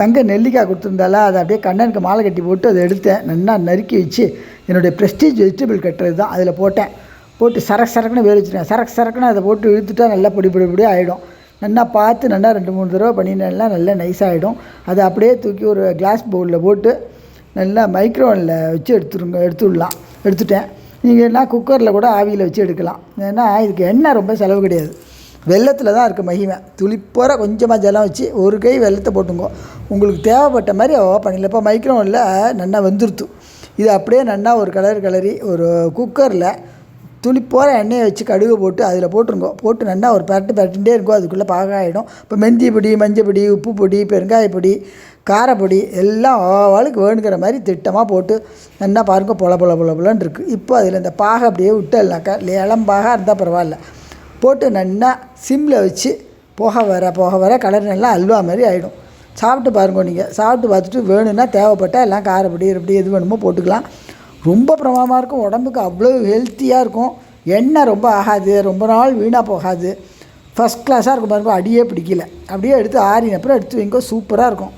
தங்க நெல்லிக்காய் கொடுத்துருந்தால அதை அப்படியே கண்ணனுக்கு மாலை கட்டி போட்டு அதை எடுத்தேன். நல்லா நறுக்கி வச்சு என்னுடைய ப்ரெஸ்டீஜ் வெஜிடபிள் கட்டுறது தான் அதில் போட்டு சரக்குன்னு வேக வச்சுருக்கேன். சரக்குன்னு அதை போட்டு இழுத்துட்டா நல்லா பொடி ஆகிடும். நல்லா பார்த்து நல்லா 2-3 தடவை பண்ணினா நல்லா நைஸாகிடும். அதை அப்படியே தூக்கி ஒரு கிளாஸ் பவுலில் போட்டு நல்லா மைக்ரோவனில் வச்சு எடுத்துடலாம். எடுத்துட்டேன். நீங்கள் என்ன குக்கரில் கூட ஆவியில் வச்சு எடுக்கலாம். ஏன்னா இதுக்கு எண்ணெய் ரொம்ப செலவு கிடையாது. வெல்லத்தில் தான் இருக்குது மகிமை. துளிப்போற கொஞ்சமாக ஜலம் வச்சு ஒரு கை வெல்லத்தை போட்டுங்கோ. உங்களுக்கு தேவைப்பட்ட மாதிரி பண்ணிடலாம். இப்போ மைக்ரோவனில் நல்லா வெந்துருத்து. இது அப்படியே நல்லா ஒரு கிளறி ஒரு குக்கரில் துளிப்போற எண்ணெயை வச்சு கடுகு போட்டு அதில் போட்டுருங்கோ. போட்டு நல்லா ஒரு பரட்டுட்டே இருக்கும். அதுக்குள்ளே பாகாயிடும். இப்போ மெந்தி பொடி, மஞ்சள் பொடி, உப்பு பொடி, பெருங்காயப்பொடி, காரப்பொடி எல்லாம் ஆளுக்கு வேணுங்கிற மாதிரி திட்டமாக போட்டு நல்லா பாருங்க பொலன்னு இருக்குது. இப்போ அதில் இந்த பாகை அப்படியே விட்டல்னாக்கா இளம்பாக இருந்தால் பரவாயில்ல. போட்டு நல்லா சிம்மில் வச்சு போக வர கலர் நல்லா அல்வா மாதிரி ஆகிடும். சாப்பிட்டு பாருங்க. நீங்கள் சாப்பிட்டு பார்த்துட்டு வேணும்னா தேவைப்பட்டால் எல்லாம் காரப்பொடி எது வேணுமோ போட்டுக்கலாம். ரொம்ப பிரமாதமாக இருக்கும். உடம்புக்கு அவ்வளோ ஹெல்த்தியாக இருக்கும். எண்ணெய் ரொம்ப ஆகாது. ரொம்ப நாள் வீணாக போகாது. ஃபஸ்ட் கிளாஸாக இருக்கும். பாருங்க, அடியே பிடிக்கல. அப்படியே எடுத்து ஆறினப்புறம் எடுத்து வைங்க. சூப்பராக இருக்கும்.